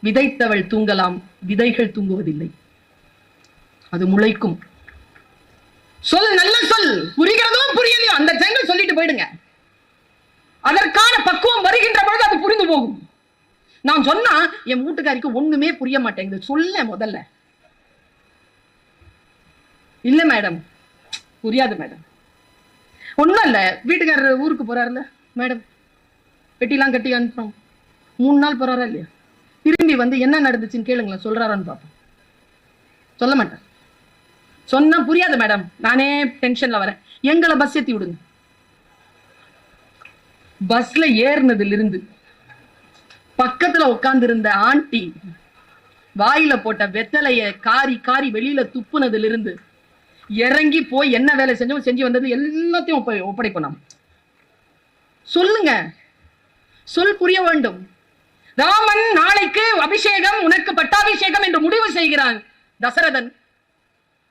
விதைத்தவள் தூங்கலாம், விதைகள் தூங்குவதில்லை, அது முளைக்கும். சொல், நல்ல சொல், புரிகிறதோ புரியலையோ அந்த டைம்ல சொல்லிட்டு போயிடுங்க. அதற்கான பக்குவம் வருகின்ற பொழுது அது புரிந்து போகும். நான் சொன்னா என் வீட்டுக்காரிக்கு ஒண்ணுமே புரிய மாட்டேங்குது, சொல்ல முதல்ல. இல்ல மேடம், புரியாது மேடம். ஒண்ணும் இல்ல, வீட்டுக்காரர் ஊருக்கு போறாருல்ல மேடம், பெட்டிலாம் கட்டி அனுப்புறோம், 3 நாள் போறாரா இல்லையா, திரும்பி வந்து என்ன நடந்துச்சுன்னு கேளுங்களேன், சொல்றாரான்னு பாப்போம். சொல்ல மாட்டேன். சொன்னா புரியாது மேடம், நானே டென்ஷன்ல வரேன், எங்களை பஸ் ஏத்தி விடுங்க. பஸ்ல ஏறினதுல இருந்து பக்கத்துல உட்கார்ந்து இருந்த ஆண்டி வாயில போட்ட வெத்தலைய காரி காரி வெளியில துப்புனதுல இருந்து இறங்கி போய் என்ன வேலை செஞ்சோம், செஞ்சு வந்தது எல்லாத்தையும் ஒப்படைப்போம். நாம் சொல்லுங்க, சொல் புரிய வேண்டும். ராமன் நாளைக்கு அபிஷேகம், உனக்கு பட்டாபிஷேகம் என்று முடிவு செய்கிறான். தசரதன்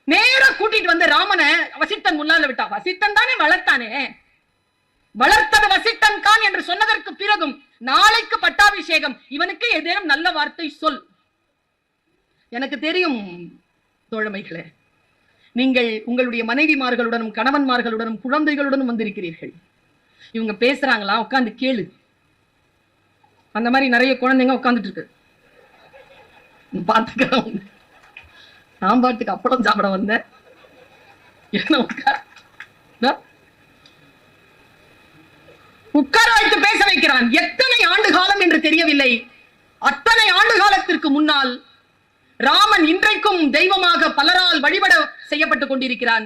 நேர கூட்டிட்டு வந்து ராமனை வசித்தன் முன்னால விட்டா. வசித்தன் தானே வளர்த்தானே, வளர்த்தது வசித்தன் கான் என்று சொன்னதற்கு பிறகும் நாளைக்கு பட்டாபிஷேகம், இவனுக்கு ஏதேனும் நல்ல வார்த்தை சொல். எனக்கு தெரியும் தோழமைகளே, நீங்கள் உங்களுடைய மனைவிமார்களுடனும் கணவன்மார்களுடனும் குழந்தைகளுடனும் வந்திருக்கிறீர்கள். இவங்க பேசுறாங்களா, உட்காந்து கேளு. அந்த மாதிரி நிறைய குழந்தைங்க உட்காந்துட்டு இருக்கு. பாத்துக்க, நான் பாட்டுக்கு அப்பளம் சாப்பிட வந்தேன், உட்கார வைத்து பேச வைக்கிறான். எத்தனை ஆண்டு காலம் என்று தெரியவில்லை. அத்தனை ஆண்டு காலத்திற்கு முன்னால் ராமன் இன்றைக்கும் தெய்வமாக பலரால் வழிபட செய்யப்பட்டுக் கொண்டிருக்கிறான்.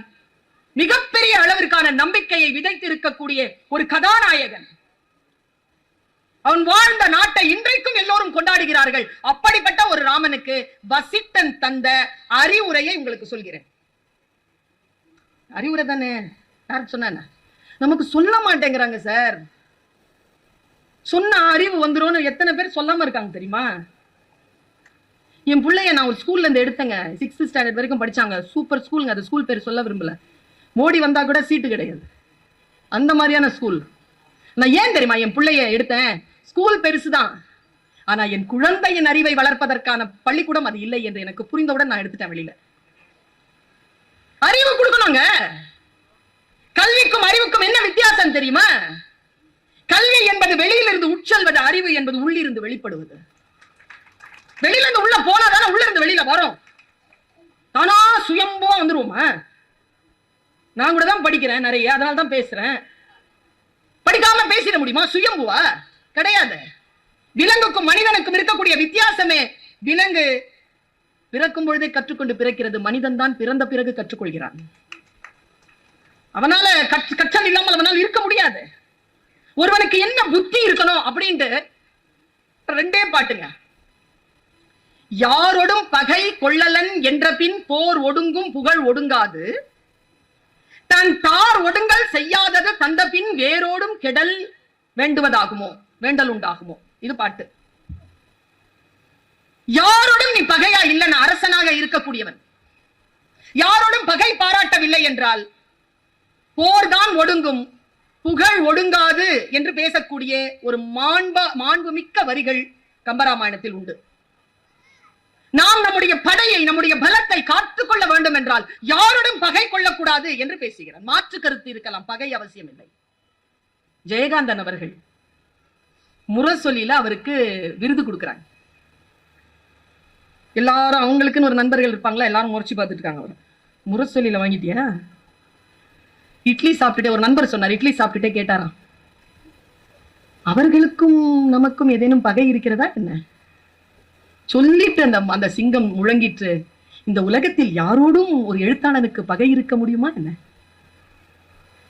மிகப்பெரிய அளவிற்கான நம்பிக்கையை விதைத்து இருக்கக்கூடிய ஒரு கதாநாயகன். அவன் வாழ்ந்த நாட்டை இன்றைக்கும் எல்லோரும் கொண்டாடுகிறார்கள். அப்படிப்பட்ட ஒரு ராமனுக்கு வசிட்டன் தந்த அறிவுரையை உங்களுக்கு சொல்கிறேன். அறிவுரை தானே, யாருக்கு சொன்ன? நமக்கு சொல்ல மாட்டேங்கிறாங்க சார். சொன்ன அறிவு வந்துரும். எத்தனை பேர் சொல்லாம இருக்காங்க தெரியுமா? என் பிள்ளைய நான் ஒரு ஸ்கூல்ல இருந்து எடுத்தேங்க, 6th ஸ்டாண்டர்ட் வரைக்கும் படிச்சாங்க. சூப்பர் ஸ்கூலுங்க. அது ஸ்கூல் பேர் சொல்ல விரும்பல. மோடி வந்தா கூட சீட்டு கிடையாது, அந்த மாதிரியான ஸ்கூல். நான் ஏன் தெரியுமா என் பிள்ளைய எடுத்தேன்? ஸ்கூல் பெருசுதான், ஆனா என் குழந்தையின் அறிவை வளர்ப்பதற்கான பள்ளிக்கூடம் அது இல்லை என்று எனக்கு புரிந்தவுடன் நான் எடுத்துட்டேன் வெளியில. அறிவு கொடுக்கணுங்க. கல்விக்கும் அறிவுக்கும் என்ன வித்தியாசம் தெரியுமா? கல்வி என்பது வெளியிலிருந்து உட்செல்வது, அறிவு என்பது உள்ளிருந்து வெளிப்படுவது. வெளியில இருந்து உள்ள போனாதானே உள்ள இருந்து வெளியில வரும். தானா சுயம்புவா வந்துருவோமா? நான் கூட தான் படிக்கிறேன் நிறைய, அதனால தான் பேசுறேன். படிக்காம பேசிட முடியுமா? சுயம்புவா கிடையாது. விலங்குக்கும் மனிதனுக்கும் இருக்கக்கூடிய வித்தியாசமே, விலங்கு பிறக்கும் பொழுதே கற்றுக்கொண்டு பிறக்கிறது, மனிதன் தான் பிறந்த பிறகு கற்றுக்கொள்கிறான். அவனால கற்றல் இல்லாமல் அவனால் இருக்க முடியாது. ஒருவனுக்கு என்ன புத்தி இருக்கணும் அப்படின்ட்டு 2 பாட்டுங்க. யாரோடும் பகை கொள்ளலன் என்ற பின் போர் ஒடுங்கும் புகழ் ஒடுங்காது, தன் தார் ஒடுங்கல் செய்யாதது தந்த பின் வேரோடும் கெடல் வேண்டுவதாகுமோ, வேண்டல் உண்டாகுமோ. இது பாட்டு. யாரோடும் நீ பகையா இல்லைன்னு அரசனாக இருக்கக்கூடியவன், யாரோடும் பகை பாராட்டவில்லை என்றால் போர்தான் ஒடுங்கும், புகழ் ஒடுங்காது என்று பேசக்கூடிய ஒரு மாண்புமிக்க வரிகள் கம்பராமாயணத்தில் உண்டு. நாம் நம்முடைய படையை, நம்முடைய பலத்தை காத்துக்கொள்ள வேண்டும் என்றால் யாரோடும் பகை கொள்ளக்கூடாது என்று பேசுகிறார். மாற்று கருத்து இருக்கலாம், பகை அவசியம் இல்லை. ஜெயகாந்தன் அவர்கள் முரசொலியில அவருக்கு விருது கொடுக்கிறாங்க. எல்லாரும் அவங்களுக்குன்னு ஒரு நண்பர்கள் இருப்பாங்களா, எல்லாரும் முறைச்சு பார்த்துட்டு இருக்காங்க. அவர் முரசொலியில வாங்கிட்டியா? இட்லி சாப்பிட்டுட்டே ஒரு நண்பர் சொன்னார், இட்லி சாப்பிட்டுட்டே கேட்டாராம், அவர்களுக்கும் நமக்கும் ஏதேனும் பகை இருக்கிறதா என்ன? சொல்லிட்டு அந்த சிங்கம் முழங்கிற்று, இந்த உலகத்தில் யாரோடும் ஒரு எழுத்தாளனுக்கு பகை இருக்க முடியுமா என்ன?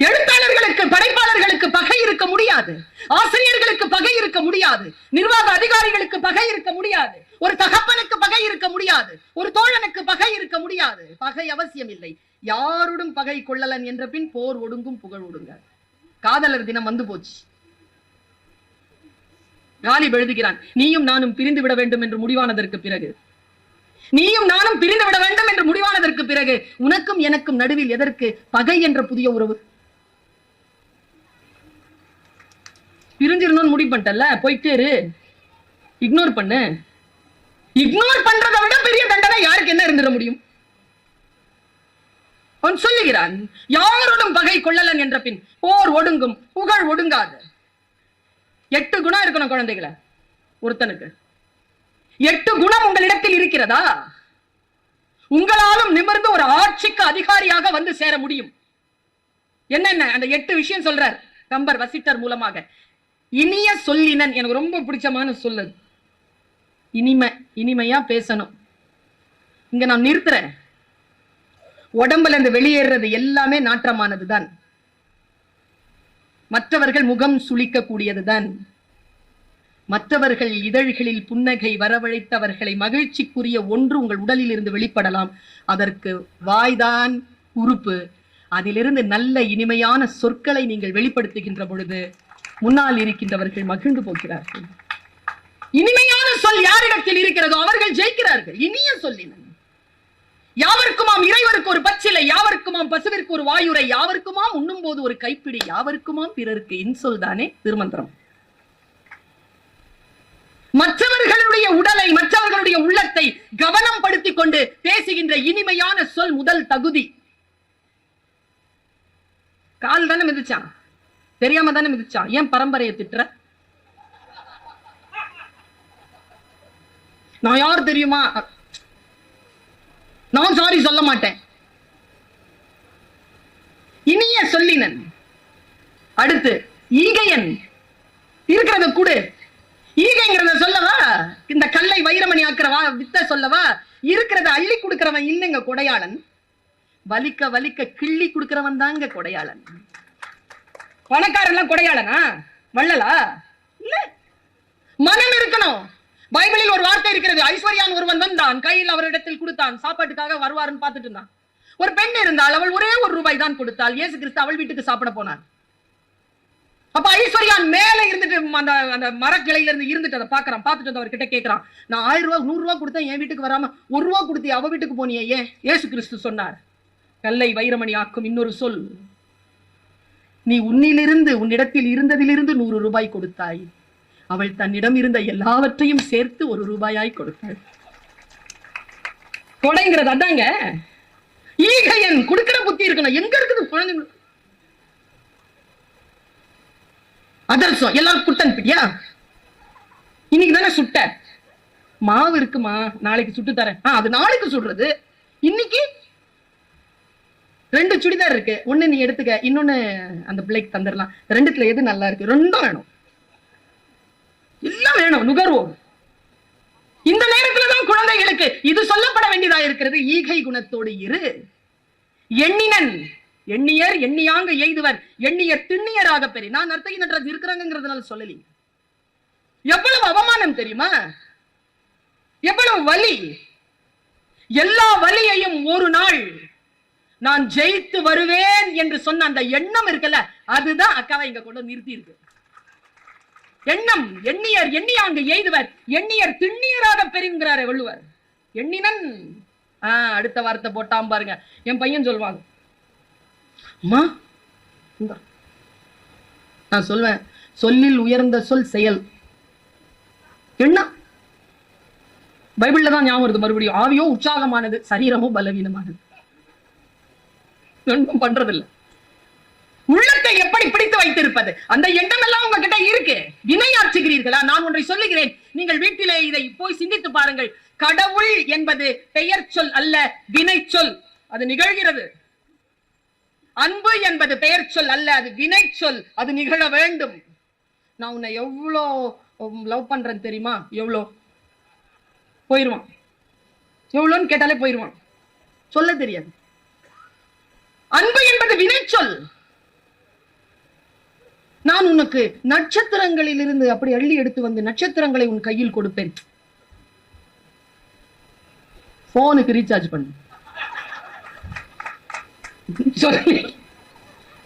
எழுத்தாளர்களுக்கு, படைப்பாளர்களுக்கு பகை இருக்க முடியாது, ஆசிரியர்களுக்கு பகை இருக்க முடியாது, நிர்வாக அதிகாரிகளுக்கு பகை இருக்க முடியாது, ஒரு தகப்பனுக்கு பகை இருக்க முடியாது, ஒரு தோழனுக்கு பகை இருக்க முடியாது. பகை அவசியம் இல்லை. யாரோடும் பகை கொள்ளலன் என்ற பின் போர் ஒடுங்கும் புகழ் ஒடுங்காது. காதலர் தினம் வந்து போச்சு. காலிப் எழுதுகிறான், நீயும் நானும் பிரிந்து விட வேண்டும் என்று முடிவானதற்கு பிறகு, நீயும் நானும் பிரிந்து விட வேண்டும் என்று முடிவானதற்கு பிறகு உனக்கும் எனக்கும் நடுவில் எதற்கு பகை என்ற புதிய உறவு? பிரிஞ்சிடணும்னு முடிவு பண்ணிட்டல, போயிட்டே இரு, இக்னோர் பண்ணு. இக்னோர் பண்றதை விட பெரிய தண்டனை யாருக்கு என்ன இருந்துட முடியும்? அவன் சொல்லுகிறான், யாரோடும் பகை கொள்ளலன் என்ற பின் போர் ஒடுங்கும் புகழ் ஒடுங்காது. 8 குணம் இருக்கணும் குழந்தைகளை ஒருத்தனுக்கு. 8 குணம் உங்களிடத்தில் இருக்கிறதா? உங்களாலும் நிமிர்ந்து ஒரு ஆட்சிக்கு அதிகாரியாக வந்து சேர முடியும். என்னென்ன அந்த 8 விஷயம் சொல்றார் கம்பர் வசிட்டர் மூலமாக. இனிய சொல்லினன், எனக்கு ரொம்ப பிடிச்சமான சொல்லு. இனிமையா பேசணும். இங்க நான் நிறுத்துறேன். உடம்புல இருந்து வெளியேறது எல்லாமே நாற்றமானதுதான். மற்றவர்கள் முகம் சுளிக்க கூடியதுதான். மற்றவர்கள் இதழ்களில் புன்னகை வரவழைத்தவர்களை மகிழ்ச்சிக்குரிய ஒன்று உங்கள் உடலில் இருந்து வெளிப்படலாம். அதற்கு வாய்தான் உறுப்பு. அதிலிருந்து நல்ல இனிமையான சொற்களை நீங்கள் வெளிப்படுத்துகின்ற பொழுது முன்னால் இருக்கின்றவர்கள் மகிழ்ந்து போகிறார்கள். இனிமையான சொல் யாரிடத்தில் இருக்கிறதோ அவர்கள் ஜெயிக்கிறார்கள். இனிய சொல்லினன். யாவருக்குமாம் இறைவருக்கு ஒரு பச்சிலை, யாவருக்குமாம் பசுவிற்கு ஒரு வாயுரை, யாவருக்குமாம் உண்ணும் போது ஒரு கைப்பிடி, யாவருக்குமாம் பிறருக்கு இன்சொல் தானே திருமந்திரம். மற்றவர்களுடைய உடலை, மற்றவர்களுடைய உள்ளத்தை கவனம் படுத்திக் கொண்டு பேசுகின்ற இனிமையான சொல் முதல் தகுதி. கால் தானே மிதிச்சான், தெரியாம தானே மிதிச்சான். ஏன் பரம்பரையை திட்டுற? நான் யார் தெரியுமா? நான் சாரி சொல்ல மாட்டேன். இனிய சொல்லினன். அடுத்து ஈகையன். இருக்கிறத கூடு. ஈகைங்கிறத சொல்லவா? இந்த கல்லை வைரமணி ஆக்குறவா வித்த சொல்லவா? இருக்கிறத அள்ளி கொடுக்கிறவன் இல்லைங்க கொடையாளன். வலிக்க வலிக்க கிள்ளி கொடுக்கிறவன் தாங்க கொடையாளன். பணக்காரன் கொடையாளனா? வள்ளலா? இல்ல. மனம் இருக்கணும். பைபிளில் ஒரு வார்த்தை இருக்கிறது. ஐஸ்வர்யான் ஒருவன் வந்தான், கையில் அவரிடத்தில் கொடுத்தான், சாப்பாட்டுக்காக வருவாருன்னு பார்த்துட்டு இருந்தான். ஒரு பெண் இருந்தால், அவள் ஒரே ₹1 தான் கொடுத்தாள். இயேசு கிறிஸ்து அவள் வீட்டுக்கு சாப்பிட போனான். அப்ப ஐஸ்வர்யான் மேல இருந்துட்டு அந்த அந்த மரக்கிளையில இருந்துட்டு அதை பாக்குறான். பார்த்துட்டு அவர்கிட்ட கேட்கிறான், நான் ₹1000 ₹100 கொடுத்தேன், என் வீட்டுக்கு வராம ₹1 கொடுத்து அவ வீட்டுக்கு போனியே ஏன்? இயேசு கிறிஸ்து சொன்னார், கல்லை வைரமணி ஆக்கும் இன்னொரு சொல். நீ உன்னிடத்தில் இருந்ததிலிருந்து ₹100 கொடுத்தாய். அவள் தன்னிடம் இருந்த எல்லாவற்றையும் சேர்த்து ₹1 கொடுத்தாள். கொடைங்கிறது அதாங்க. ஈகையன். கொடுக்கிற புத்தி இருக்கணும். எங்க இருக்குது குழந்தைங்க? அதர்சம். எல்லாரும் குட்டன் பிடியா? இன்னைக்கு தானே சுட்ட மாவு இருக்குமா, நாளைக்கு சுட்டு தரேன். அது நாளைக்கு சுடுறது. இன்னைக்கு 2 சுடிதார் இருக்கு, ஒண்ணு நீ எடுத்துக்க, இன்னொன்னு அந்த பிள்ளைக்கு தந்துடலாம். 2த்துல எது நல்லா இருக்கு? 2 வேணும். எல்லாம் வேணும். நுகர்வோம். இந்த நேரத்துலதான் குழந்தைகளுக்கு இது சொல்லப்பட வேண்டியதா இருக்கிறது. ஈகை குணத்தோடு இரு. எண்ணினன். எண்ணியர் எண்ணியாங்க எய்துவர், எண்ணியர் திண்ணியராக பெரிய. நான் நர்த்தகி நடராஜ் இருக்கிறாங்கிறதுனால சொல்லலீங்க. எவ்வளவு அவமானம் தெரியுமா? எவ்வளவு வலி. எல்லா வலியையும் ஒரு நாள் நான் ஜெயித்து வருவேன் என்று சொன்ன அந்த எண்ணம் இருக்குல்ல, அதுதான் அக்காவை இங்க கொண்டு நிறுத்தி இருக்கு. எண்ணம். எண்ணியர் எண்ணியாங்க எய்துவர், எண்ணியர் திண்ணியராக பெறுங்கிறாரே வள்ளுவர். எண்ணினன். அடுத்த வார்த்தை போட்டாம் பாருங்க. என் பையன் சொல்வாங்க, அம்மா நான் சொல்வேன், சொல்லில் உயர்ந்த சொல் செயல். எண்ணம். பைபிள்ல தான் ஞாபகம் வருது மறுபடியும். ஆவியோ உற்சாகமானது, சரீரமோ பலவீனமானது. ஒன்றும் பண்றதில்லை. உள்ளத்தை எப்படி பிடித்து வைத்திருப்பது? அந்த எண்ணம் எல்லாம் உங்ககிட்ட இருக்கு. வினையாற்றுகிறீர்களா? நான் ஒன்றை சொல்லுகிறேன், நீங்கள் வீட்டிலே இதை போய் சிந்தித்து பாருங்கள். கடவுள் என்பது பெயர் சொல் அல்ல, வினை சொல். அது நிகழ்கிறது. அன்பு என்பது பெயர் சொல் அல்ல, அது வினை சொல். அது நிகழ வேண்டும். நான் உன்னை எவ்வளோ லவ் பண்றேன் தெரியுமா? எவ்வளோ? போயிருவான். எவ்வளோன்னு கேட்டாலே போயிருவான். சொல்ல தெரியாது. அன்பு என்பது வினை சொல். நான் உனக்கு நட்சத்திரங்களில் இருந்து அப்படி அள்ளி எடுத்து வந்து நட்சத்திரங்களை உன் கையில் கொடுப்பேன். போனுக்கு ரீசார்ஜ் பண்ணு.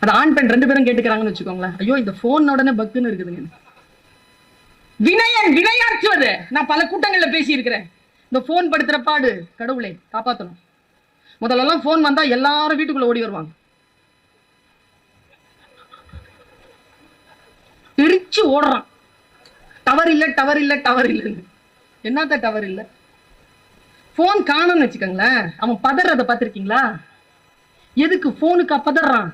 அது ஆண் பெண் 2 பேரும் கேட்டுக்கிறாங்கன்னு வச்சுக்கோங்களேன். ஐயோ இந்த போன் உடனே பக்குன்னு இருக்குதுங்க. வினயன் வினையாற்றுவது. நான் பல கூட்டங்கள்ல பேசி இருக்கிறேன். இந்த போன் படுத்துற பாடு கடவுளே காப்பாத்தணும். முதல்ல எல்லாம் போன் வந்தா எல்லாரும் வீட்டுக்குள்ள ஓடி வருவாங்க. பிரிச்சு ஓடுறான். டவர் இல்ல டவர் இல்ல டவர் இல்ல. என்னத்த டவர் இல்ல? போன் காணும்னு வச்சுக்கோங்களேன், அவன் பதறத பாத்திருக்கீங்களா? எதுக்கு போனுக்கா பதறான்?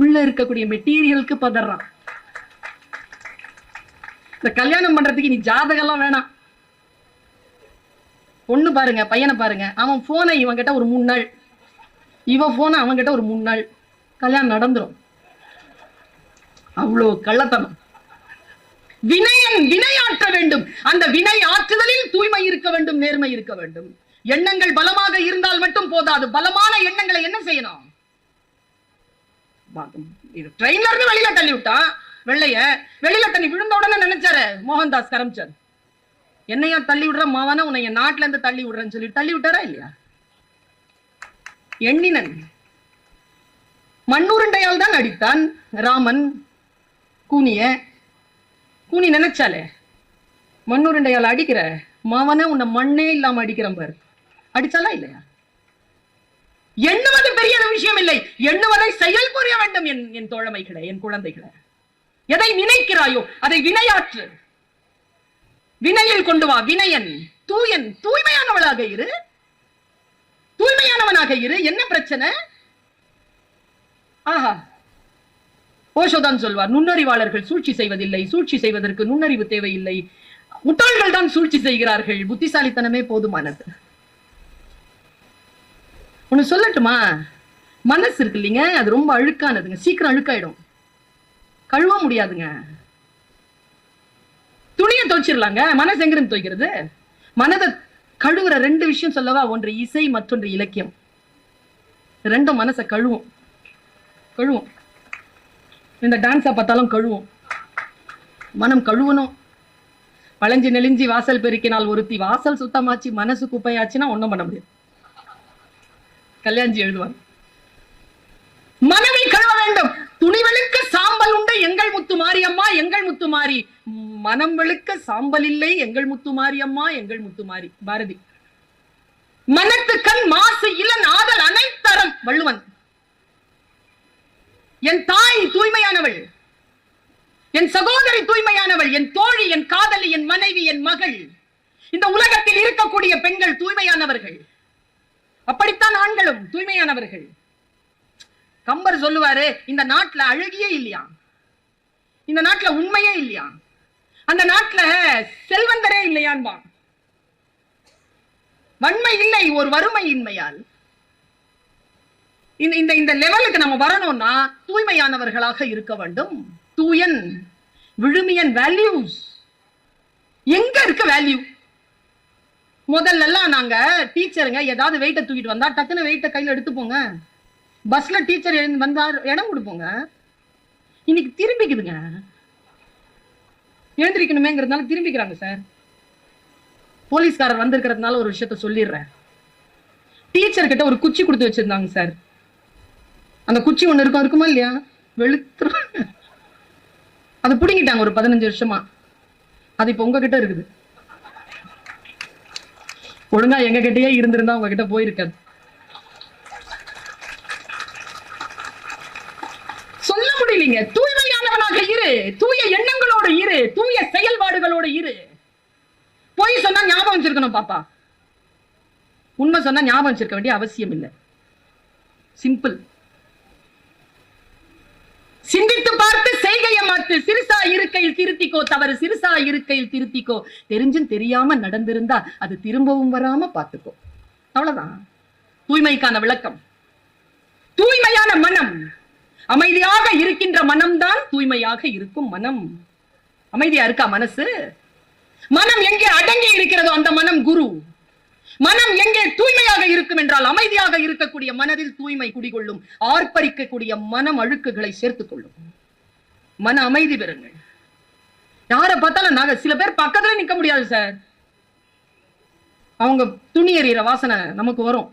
உள்ள இருக்கக்கூடிய மெட்டீரியலுக்கு பதறான். இந்த கல்யாணம் பண்றதுக்கு நீ ஜாதகம் எல்லாம் வேணாம். பொண்ணு பாருங்க, பையனை பாருங்க, அவன் போனை இவன் கிட்ட ஒரு 3 நாள், இவன் போனை அவன் கிட்ட ஒரு 3 நாள், கல்யாணம் நடந்துரும். அவ்வளவு கள்ளத்தனம். வினயன் வினையாற்ற வேண்டும். அந்த வினை ஆற்றுதலில் தூய்மை இருக்க வேண்டும், நேர்மை இருக்க வேண்டும். எண்ணங்கள் பலமாக இருந்தால் மட்டும் போதாது. பலமான எண்ணங்களை என்ன செய்யணும்? ட்ரெயின்ல இருந்து வெளியில தள்ளி விட்டான். வெளியில தள்ளி விழுந்த உடனே நினைச்சாரு மோகன்தாஸ் கரம்சந்த், என்னையா தள்ளி விடுற மாவன, உன்னை என் நாட்டுல இருந்து தள்ளி விடுறேன்னு சொல்லி தள்ளி விட்டாரா இல்லையா? எண்ணினன் மண்ணுருண்டையால் தான் அடித்தான் ராமன் கூனி நினைச்சாலே. மண்ணுருண்டையால் அடிக்கிற மாவன உன்னை மண்ணே இல்லாம அடிக்கிறேன் பாரு, அடிச்சாலா இல்லையா? எண்ணுவது பெரிய விஷயம் இல்லை, எண்ணுவதை செயல் புரிய வேண்டும். என் தோழமைகளை, என் குழந்தைகளை, எதை நினைக்கிறாயோ அதை வினையாற்று. வினையில் கொண்டு வா. வினயன் தூயன், தூய்மையானவளாக இரு, தூய்மையானவனாக இரு. என்ன பிரச்சனை? ஆஹா, ஓஷோதான் சொல்வார், நுண்ணறிவாளர்கள் சூழ்ச்சி செய்வதில்லை, சூழ்ச்சி செய்வதற்கு நுண்ணறிவு தேவையில்லை, முட்டாள்கள் தான் சூழ்ச்சி செய்கிறார்கள், புத்திசாலித்தனமே போதுமானது. ஒண்ணு சொல்லட்டுமா? மனசு இருக்கு இல்லைங்க, அது ரொம்ப அழுக்கானதுங்க, சீக்கிரம் அழுக்காயிடும், கழுவ முடியாதுங்க. துணியை துவைச்சிடலாங்க, மனசு எங்க இருந்து துவைக்கிறது? மனதை கழுவுற 2 விஷயம் சொல்லவா? ஒன்று இசை, மற்றொன்று இலக்கியம். 2 மனசை கழுவும். இந்த டான்ஸா பார்த்தாலும் கழுவும். மனம் கழுவணும். வளைஞ்சு நெளிஞ்சி வாசல் பெருக்கினால் ஒருத்தி, வாசல் சுத்தமாச்சு மனசு குப்பையாச்சுன்னா ஒண்ணும் பண்ண முடியாது. கல்யாணி எழுதுவாங்க, மனதை கழுவ வேண்டும். துணிவெளுக்க சாம்பல் உண்டு எங்கள் முத்து மாரியம்மா, எங்கள் முத்து மாறி. மனம் வெளுக்க சாம்பல் இல்லை எங்கள் முத்து மாரியம்மா, எங்கள் முத்து மாறி. பாரதி. மனத்து கண் மாசு இளன் ஆதல் அனைத்தரம். வள்ளுவன். என் தாய் தூய்மையானவள், என் சகோதரி தூய்மையானவள், என் தோழி, என் காதலி, என் மனைவி, என் மகள். இந்த உலகத்தில் இருக்கக்கூடிய பெண்கள் தூய்மையானவர்கள். அப்படித்தான் ஆண்களும் தூய்மையானவர்கள். கம்பர் சொல்லுவாரு, இந்த நாட்டுல அழகியே இல்லையா, இந்த நாட்டுல உண்மையே இல்லையா, அந்த நாட்டுல செல்வந்தரே இல்லையான்பா. வன்மை இல்லை, ஒரு வறுமை இன்மையால். இந்த லெவலுக்கு நம்ம வரணும்னா தூய்மையானவர்களாக இருக்க வேண்டும். தூயன் விழுமியன். வேல்யூஸ் எங்க இருக்கு? வேல்யூ முதல்ல எல்லாம் நாங்க டீச்சருங்க ஏதாவது வெயிட்ட தூக்கிட்டு வந்தா டக்குன்னு வெயிட்ட கையில எடுத்துப்போங்க. பஸ்ல டீச்சர் வந்தா இடம் கொடுப்போங்க. இன்னைக்கு திரும்பிக்குதுங்க, எழுந்திருக்கணுமேங்கிறதுனால திரும்பிக்கிறாங்க சார். போலீஸ்காரர் வந்திருக்கிறதுனால ஒரு விஷயத்த சொல்லிடுறேன். டீச்சர் கிட்ட ஒரு குச்சி கொடுத்து வச்சிருந்தாங்க சார். அந்த குச்சி ஒண்ணு இருக்குமா இல்லையா? வெளுத்து அதை புடிங்கிட்டாங்க ஒரு 15 வருஷமா. அது இப்ப உங்ககிட்ட இருக்குது. ஒழுங்கா எங்க கிட்டயே இருந்திருந்தா உங்ககிட்ட போயிருக்காது. சொல்ல முடியலீங்க. தூய்மையானவனாக இரு, தூய எண்ணங்களோடு இரு, தூய செயல்பாடுகளோடு இரு. பொய் சொன்னா ஞாபகம் வச்சிருக்கணும் பாப்பா, உண்மை சொன்னா ஞாபகம் வச்சிருக்க வேண்டிய அவசியம் இல்லை. சிம்பிள். சிந்தித்து பார்த்து செய்கையை மாத்து. சிறுசா இருக்கையில் திருத்திக்கோ, தவறு சிறுசா இருக்கையில் திருத்திக்கோ. தெரிஞ்சும் தெரியாம நடந்திருந்தா அது திரும்பவும் வராம பார்த்துக்கோ. அவ்வளவுதான் தூய்மைக்கான விளக்கம். தூய்மையான மனம், அமைதியாக இருக்கின்ற மனம்தான் தூய்மையாக இருக்கும் மனம். அமைதியா இருக்கா மனசு? மனம் எங்கே அடங்கி இருக்கிறதோ அந்த மனம் குரு. மனம் எங்கே தூய்மையாக இருக்கும் என்றால் அமைதியாக இருக்கக்கூடிய மனதில் தூய்மை குடிகொள்ளும். ஆர்ப்பரிக்கக்கூடிய மனம் அழுக்குகளை சேர்த்துக் கொள்ளும். மன அமைதி பெறுங்கள். யாரை பார்த்தாலும் நாங்க சில பேர் பக்கத்துல நிக்க முடியாது சார். அவங்க துணி எறிகிற வாசனை நமக்கு வரும்.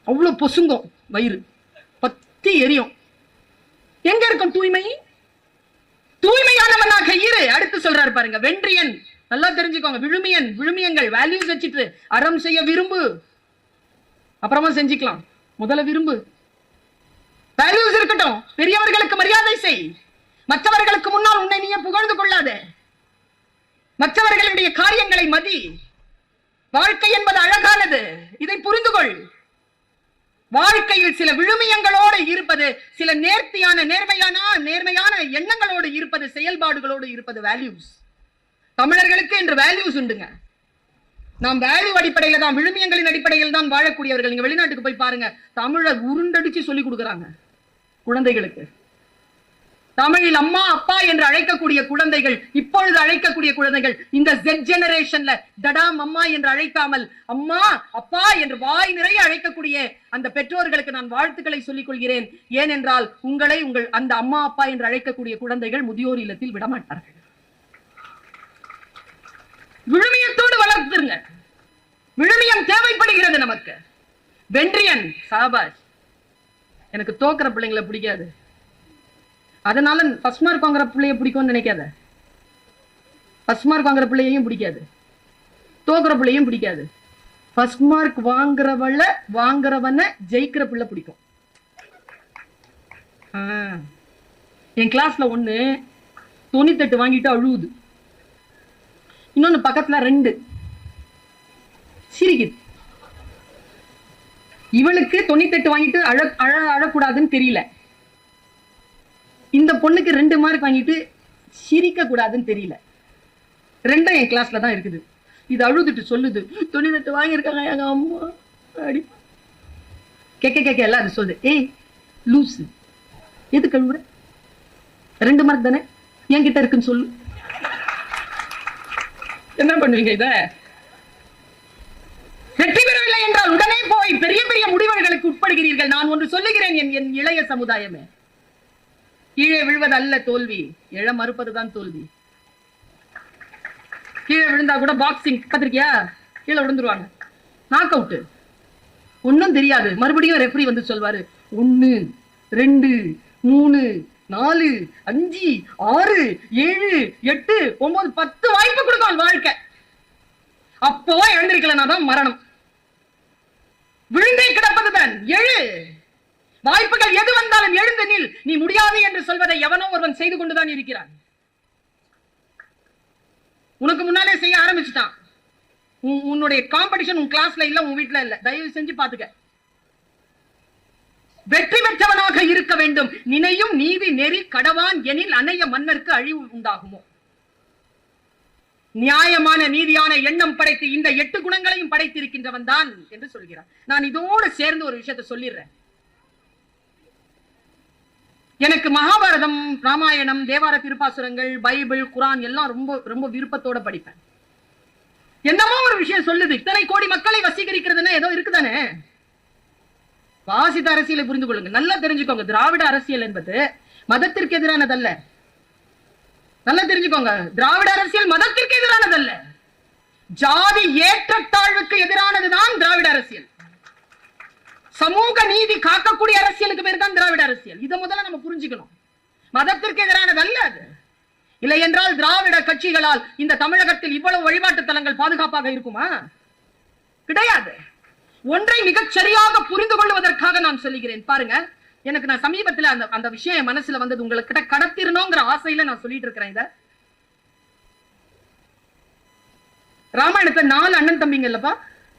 அவ்வளவு பொசுங்கும், வயிறு பத்தி எரியும். எங்க இருக்கும் தூய்மை? தூய்மையானவனாக இரு. அடுத்து சொல்றாரு பாருங்க, வென்றியன். நல்லா தெரிஞ்சுக்கோங்க. விழுமியன், விழுமியங்கள் வேல்யூஸ் வச்சுட்டு அறம் செய்ய விரும்பு, அப்புறமா செஞ்சுக்கலாம். முதல்ல விரும்பு. வேல்யூஸ் இருக்கட்டும். பெரியவர்களுக்கு மரியாதை செய். மற்றவர்களுக்கு முன்னால் உன்னை நீயே புகழ்ந்து கொள்ளாத. மற்றவர்களுடைய காரியங்களை மதி. வாழ்க்கை என்பது அழகானது, இதை புரிந்து கொள். வாழ்க்கையில் சில விழுமியங்களோடு இருப்பது, சில நேர்மையான எண்ணங்களோடு இருப்பது, செயல்பாடுகளோடு இருப்பது வேல்யூஸ். தமிழர்களுக்கு என்று வேல்யூஸ் உண்டுங்க. நாம் வேல்யூ அடிப்படையில் தான், விழுமியங்களின் அடிப்படையில் தான் வாழக்கூடியவர்கள். நீங்க வெளிநாட்டுக்கு போய் பாருங்க, தமிழை உருண்டடிச்சு சொல்லி கொடுக்குறாங்க குழந்தைகளுக்கு. தமிழில் அம்மா அப்பா என்று அழைக்கக்கூடிய குழந்தைகள், இப்பொழுது அழைக்கக்கூடிய குழந்தைகள் இந்த Z ஜெனரேஷன்ல டடா அம்மா என்று அழைக்காமல் அம்மா அப்பா என்று வாய் நிறைய அழைக்கக்கூடிய அந்த பெற்றோர்களுக்கு நான் வாழ்த்துக்களை சொல்லிக் கொள்கிறேன். ஏனென்றால் உங்களை உங்கள் அந்த அம்மா அப்பா என்று அழைக்கக்கூடிய குழந்தைகள் முதியோர் இல்லத்தில் விடமாட்டார்கள். விழுமியத்தோடு வளர்த்துருங்க. விழுமியம் தேவைப்படுகிறது நமக்கு. வென்றியன் சாபாஷ். எனக்கு தோக்கிற பிள்ளைங்களை பிடிக்காது, அதனால ஃபர்ஸ்ட் மார்க் வாங்குற பிள்ளைய பிடிக்கும்னு நினைக்காத. ஃபர்ஸ்ட் மார்க் வாங்குற பிள்ளையையும் பிடிக்காது, தோக்குற பிள்ளையும் பிடிக்காது. ஃபர்ஸ்ட் மார்க் வாங்குறவன ஜெயிக்கிற பிள்ளை பிடிக்கும். என் கிளாஸ்ல ஒண்ணு 98 வாங்கிட்டு அழுவுது, இன்னொன்னு பக்கத்துல 2 சிரிக்குது. இவளுக்கு 98 வாங்கிட்டு அழக்கூடாதுன்னு தெரியல, இந்த பொண்ணுக்கு 2 மார்க் வாங்கிட்டு சிரிக்க கூடாதுன்னு தெரியல. 2 என் கிளாஸ்ல தான் இருக்குது. இது அழுதுட்டு சொல்லுது, 98 வாங்கியிருக்காங்க எங்க அம்மா அடி. கேட்க எல்லாம் அது சொல்லுது, ஏய் லூசு, எதுக்கு அழுவுற? 2 மார்க் தானே என்கிட்ட இருக்குன்னு சொல்லு. என்ன பண்ணுவீங்க? இத வெற்றி பெறவில்லை என்றால் உடனே போய் பெரிய பெரிய முடிவுகளுக்கு உட்படுகிறீர்கள். நான் ஒன்று சொல்லுகிறேன், என் இளைய சமுதாயமே, கீழே விழுவது அல்ல தோல்வி, எழ மறுப்பதுதான் தோல்வி. கீழே விழுந்தா கூட பாக்ஸிங் கத்திருக்கியா, கீழே விழுந்துருவாங்க, நாக் அவுட், ஒன்னும் தெரியாது. மறுபடியும் ரெஃபரி வந்து சொல்வாரு 1 2 3 4 5 6 7 8 9 10 வாய்ப்பு கொடுக்கும் வாழ்க்கை. அப்போ எழுந்திருக்கலனா தான் மரணம். விழுந்தே கிடப்பதுதான். எழு, வாய்ப்புகள் எது வந்தாலும் எழுந்து நில். நீ முடியாது என்று சொல்வதை எவனோ ஒருவன் செய்து கொண்டுதான் இருக்கிறான். உனக்கு முன்னாலே செய்ய ஆரம்பிச்சுட்டான். உன்னுடைய காம்படிஷன் உன் கிளாஸ்ல இல்ல, உன் வீட்டுல இல்ல. தயவு செஞ்சு பாத்துக்க. வெற்றி பெற்றவனாக இருக்க வேண்டும். நினையும் நீதி நெறி கடவான் எனில் அணைய மன்னருக்கு அழிவு உண்டாகுமோ. நியாயமான நீதியான எண்ணம் படைத்து இந்த 8 குணங்களையும் படைத்திருக்கின்றவன் தான் என்று சொல்கிறான். நான் இதோடு சேர்ந்து ஒரு விஷயத்தை சொல்லிடுறேன். எனக்கு மகாபாரதம், ராமாயணம், தேவார திருப்பாசுரங்கள், பைபிள், குரான் எல்லாம் ரொம்ப ரொம்ப விருப்பத்தோட படிப்பேன். என்னமோ ஒரு விஷயம் சொல்லுது, இத்தனை கோடி மக்களை வசீகரிக்கிறதுன்னா ஏதோ இருக்குதானே. வாசித்த அரசியலை புரிந்து கொள்ளுங்க, நல்லா தெரிஞ்சுக்கோங்க. திராவிட அரசியல் என்பது மதத்திற்கு எதிரானதல்ல. நல்லா தெரிஞ்சுக்கோங்க, திராவிட அரசியல் மதத்திற்கு எதிரானதல்ல, ஜாதி ஏற்றத்தாழ்வுக்கு எதிரானதுதான் திராவிட அரசியல். சமூக நீதி காக்கக்கூடிய அரசியலுக்கு பேர் தான் திராவிட அரசியல். இதை முதல்ல நம்ம புரிஞ்சுக்கணும். மதத்திற்கு எதிரானதல்ல அது. இல்லை என்றால் திராவிட கட்சிகளால் இந்த தமிழகத்தில் இவ்வளவு வழிபாட்டு தலங்கள் பாதுகாப்பாக இருக்குமா? கிடையாது. ஒன்றை மிகச் சரியாக புரிந்து கொள்வதற்காக நான் சொல்லுகிறேன். பாருங்க, எனக்கு நான் சமீபத்தில் அந்த விஷயம் மனசுல வந்தது, உங்ககிட்ட கடத்திரணுங்கிற ஆசையில நான் சொல்லிட்டு இருக்கிறேன். இத ராமாயணத்தை 4 அண்ணன் தம்பிங்க இல்லப்பா,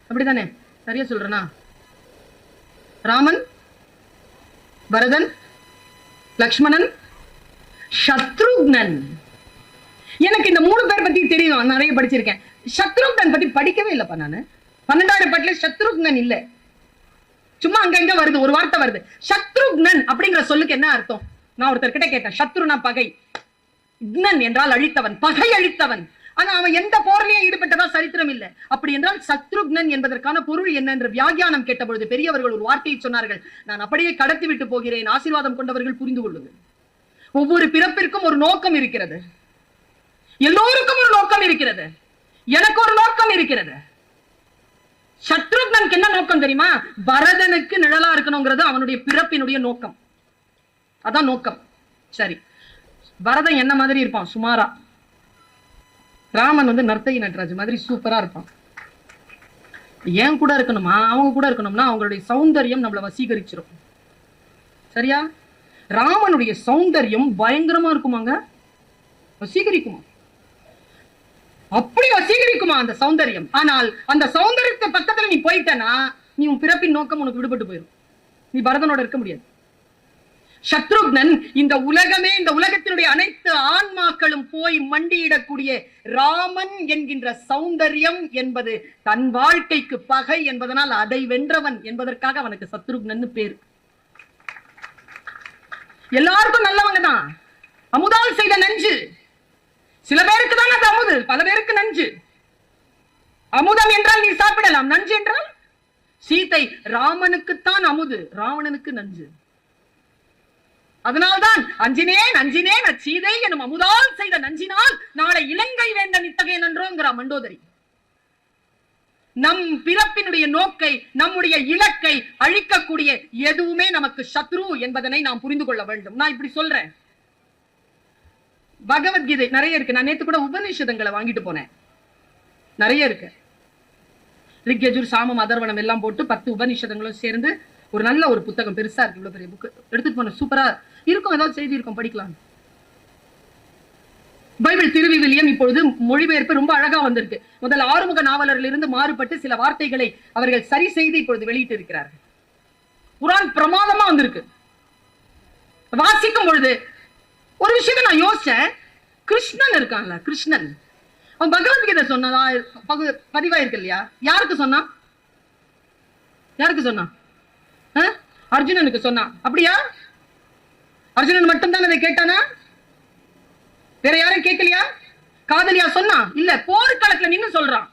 அப்படித்தானே? சரியா சொல்றேனா? ராமன், பரதன், லக்ஷ்மணன், சத்ருக்னன். எனக்கு இந்த 3 பேர் பத்தி தெரியும், நிறைய படிச்சிருக்கேன். சத்ருக்னன் பத்தி படிக்கவே இல்லப்பா நானு. 12வது பாட்டுல சத்ருக்னன் இல்ல, சும்மா அங்க வருது, ஒரு வார்த்தை வருது. சத்ருக்னன் அப்படிங்கிற சொல்லுக்கு என்ன அர்த்தம்? நான் ஒருத்தர் கிட்ட கேட்டேன். சத்ருனா பகை, க்னன் என்றால் அழித்தவன், பகை அழித்தவன். ஆனா அவன் எந்த போர்லயும் ஈடுபட்டதா சரித்திரம் இல்ல. அப்படி என்றால் சத்ருக்னன் என்பதற்கான பொருள் என்ன என்று வியாக்கியானம் கேட்டபொழுது பெரியவர்கள் ஒரு வார்த்தையை சொன்னார்கள். நான் அப்படியே கடத்தி விட்டு போகிறேன், ஆசீர்வாதம் கொண்டவர்கள் புரிந்து கொள்ளுங்கள். ஒவ்வொரு பிறப்பிற்கும் ஒரு நோக்கம் இருக்கிறது. எல்லோருக்கும் ஒரு நோக்கம் இருக்கிறது. எனக்கு ஒரு நோக்கம் இருக்கிறது. சத்ருக்னனுக்கு என்ன நோக்கம் தெரியுமா? பரதனுக்கு நிழலா இருக்கணுங்கிறது அவனுடைய பிறப்பினுடைய நோக்கம். அதான் நோக்கம். சரி, பரதன் என்ன மாதிரி இருப்பான்? சுமாரா. ராமன் நர்த்தகி நட்ராஜ் மாதிரி சூப்பரா இருப்பான். ஏன் கூட இருக்கணுமா, அவங்க கூட இருக்கணும்னா அவங்களுடைய சௌந்தரியம் நம்மளை வசீகரிச்சிடும். சரியா? ராமனுடைய சௌந்தரியம் பயங்கரமா இருக்குமாங்க, வசீகரிக்குமா. அப்படி வசீகரிக்குமா அந்த சௌந்தரியம். ஆனால் அந்த சௌந்தரியத்தை பக்கத்துல நீ போயிட்டனா நீ உன் பிறப்பின் நோக்கம் உனக்கு விடுபட்டு போயிடும். நீ பரதனோட இருக்க முடியாது. சத்ருக்னன் இந்த உலகமே, இந்த உலகத்தினுடைய அனைத்து ஆன்மாக்களும் போய் மண்டியிடக்கூடிய ராமன் என்கின்ற சௌந்தரியம் என்பது தன் வாழ்க்கைக்கு பகை என்பதனால் அதை வென்றவன் என்பதற்காக அவனுக்கு சத்ருக்னன் பேர். எல்லாருக்கும் நல்லவங்க தான். அமுதால் செய்த நஞ்சு சில பேருக்கு தான் அது அமுது, பல பேருக்கு நஞ்சு. அமுதம் என்றால் நீ சாப்பிடலாம், நஞ்சு என்றால் சீதை ராமனுக்குத்தான் அமுது, ராவணனுக்கு நஞ்சு. அதனால்தான் அஞ்சினேன் அஞ்சினேன் அச்சீதை எனும் அமுதால் செய்த நஞ்சினால் நாளை இலங்கை வேந்தன் இத்தகைய நன்றோங்கிற மண்டோதரி. நம் பிறப்பினுடைய நோக்கை, நம்முடைய இலக்கை அழிக்கக்கூடிய எதுவுமே நமக்கு சத்ரு என்பதனை நாம் புரிந்து கொள்ள வேண்டும். நான் இப்படி சொல்றேன். பகவத்கீதை நிறைய இருக்கு. நான் நேத்து கூட உபநிஷதங்களை வாங்கிட்டு போனேன். நிறைய இருக்கு. ரிக்யஜுர் சாமம் அதர்வனம் எல்லாம் போட்டு 10 உபநிஷதங்களும் சேர்ந்து ஒரு நல்ல ஒரு புத்தகம், பெருசா இருக்கு. இவ்வளவு பெரிய புக் எடுத்துட்டு போன சூப்பரா இருக்கும். ஏதாவது செய்தி இருக்கும், படிக்கலாம். பைபிள் திருவிவிலியம் இப்பொழுது மொழிபெயர்ப்பு ரொம்ப அழகா வந்திருக்கு. முதல் ஆறுமுக நாவலரில் இருந்து மாறுபட்டு சில வார்த்தைகளை அவர்கள் சரி செய்து இப்பொழுது வெளியிட்டு இருக்கிறார்கள். குர்ஆன் பிரமாதமா வந்திருக்கு. வாசிக்கும் பொழுது ஒரு விஷயத்தை நான் யோசிச்சேன். கிருஷ்ணன் இருக்கான்ல, கிருஷ்ணன் அவன் பகவத்கீதை சொன்னதா பதிவாயிருக்கு இல்லையா? யாருக்கு சொன்னா? யாருக்கு சொன்னா? அர்ஜுனனுக்கு சொன்னா. அப்படியா? அர்ஜுனன் மட்டும்தான் அதை கேட்டானா? வேற யாரும் கேட்கலையா? காதலியா சொன்னா? இல்ல, போர்க்களத்துல நின்னு சொல்றான்.